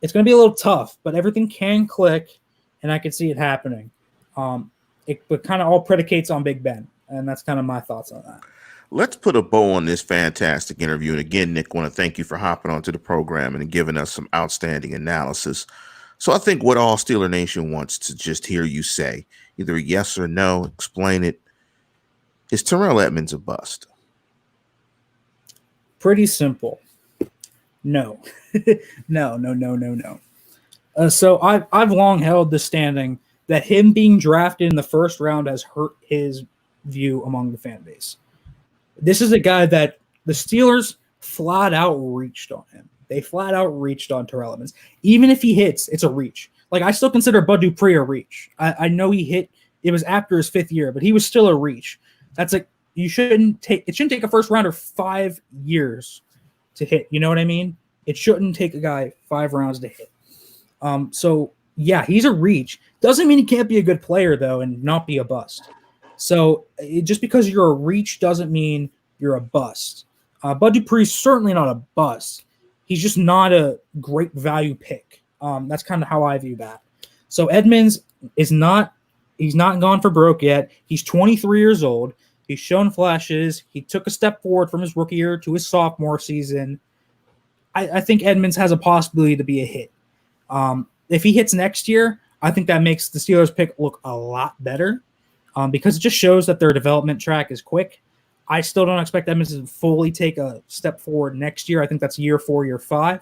a little tough, but everything can click, and I can see it happening. But kind of all predicates on Big Ben, and that's kind of my thoughts on that. Let's put a bow on this fantastic interview. And again, Nick, I want to thank you for hopping onto the program and giving us some outstanding analysis. So I think what all Steeler Nation wants to just hear you say, either yes or no, explain it. Is Terrell Edmunds a bust? Pretty simple. No. No. So I've long held the standing that him being drafted in the first round has hurt his view among the fan base. This is a guy that the Steelers flat out reached on him. They flat out reached on Terrell Edmunds. Even if he hits, it's a reach. Like, I still consider Bud Dupree a reach. I know he hit It was after his 5th year, but he was still a reach. That's like it shouldn't take a first rounder 5 years to hit. You know what I mean? It shouldn't take a guy 5 rounds to hit. So yeah, he's a reach. Doesn't mean he can't be a good player though, and not be a bust. So just because you're a reach doesn't mean you're a bust. Bud Dupree's certainly not a bust. He's just not a great value pick. That's kind of how I view that. So Edmunds he's not gone for broke yet. He's 23 years old. He's shown flashes. He took a step forward from his rookie year to his sophomore season. I think Edmunds has a possibility to be a hit. If he hits next year, I think that makes the Steelers pick look a lot better because it just shows that their development track is quick. I still don't expect Edmunds to fully take a step forward next year. I think that's year 4, year 5.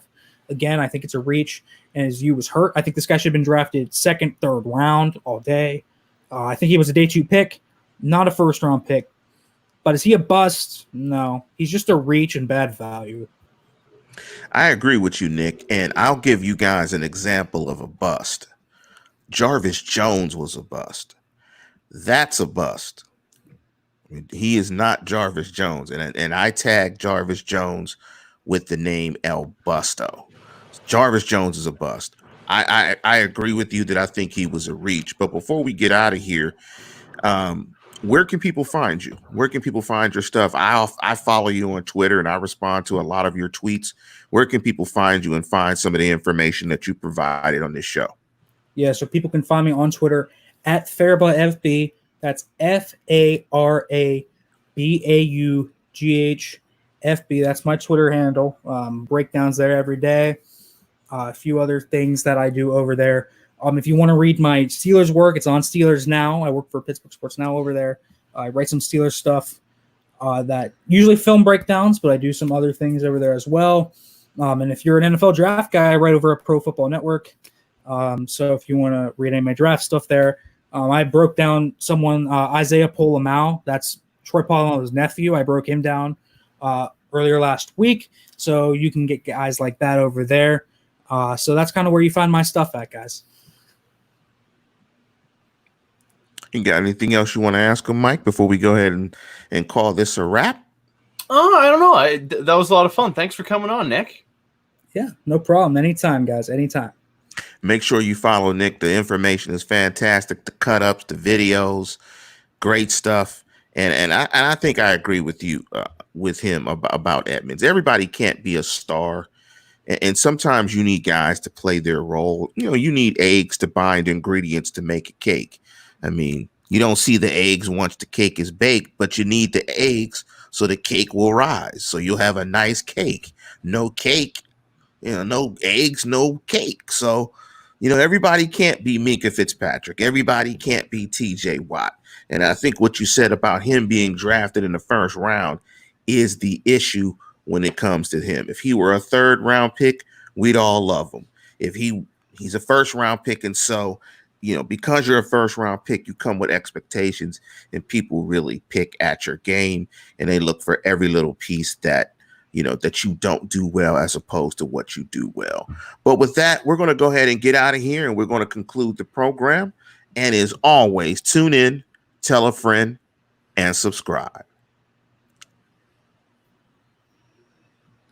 Again, I think it's a reach, and his view was hurt. I think this guy should have been drafted 2nd, 3rd round all day. I think he was a day 2 pick, not a first-round pick. But is he a bust? No. He's just a reach and bad value. I agree with you, Nick, and I'll give you guys an example of a bust. Jarvis Jones was a bust. That's a bust. He is not Jarvis Jones, and I tag Jarvis Jones with the name El Busto. Jarvis Jones is a bust. I agree with you that I think he was a reach. But before we get out of here, where can people find you? Where can people find your stuff? I follow you on Twitter and I respond to a lot of your tweets. Where can people find you and find some of the information that you provided on this show? Yeah, so people can find me on Twitter at Farabaugh FB. That's FARABAUGH FB. That's my Twitter handle. Breakdowns there every day. A few other things that I do over there. If you want to read my Steelers work, it's on Steelers Now. I work for Pittsburgh Sports Now over there. I write some Steelers stuff that usually film breakdowns, but I do some other things over there as well. And if you're an NFL draft guy, I write over at Pro Football Network. So if you want to read any of my draft stuff there, I broke down someone, Isaiah Polamau. That's Troy Polamalu's nephew. I broke him down earlier last week. So you can get guys like that over there. So that's kind of where you find my stuff at, guys. You got anything else you want to ask him, Mike, before we go ahead and call this a wrap? Oh, I don't know. That was a lot of fun. Thanks for coming on, Nick. Yeah, no problem. Anytime, guys. Anytime. Make sure you follow Nick. The information is fantastic. The cut-ups, the videos, great stuff. And I think I agree with you, with him about Edmunds. Everybody can't be a star. And sometimes you need guys to play their role. You know, you need eggs to bind ingredients to make a cake. I mean, you don't see the eggs once the cake is baked, but you need the eggs so the cake will rise. So you'll have a nice cake. No cake, no eggs, no cake. So, everybody can't be Minka Fitzpatrick. Everybody can't be TJ Watt. And I think what you said about him being drafted in the 1st round is the issue when it comes to him. If he were a 3rd round pick, we'd all love him. If he's a 1st round pick, and so because you're a 1st round pick, you come with expectations, and people really pick at your game, and they look for every little piece that you don't do well as opposed to what you do well. But with that, we're going to go ahead and get out of here, and we're going to conclude the program. And as always, tune in, tell a friend, and subscribe.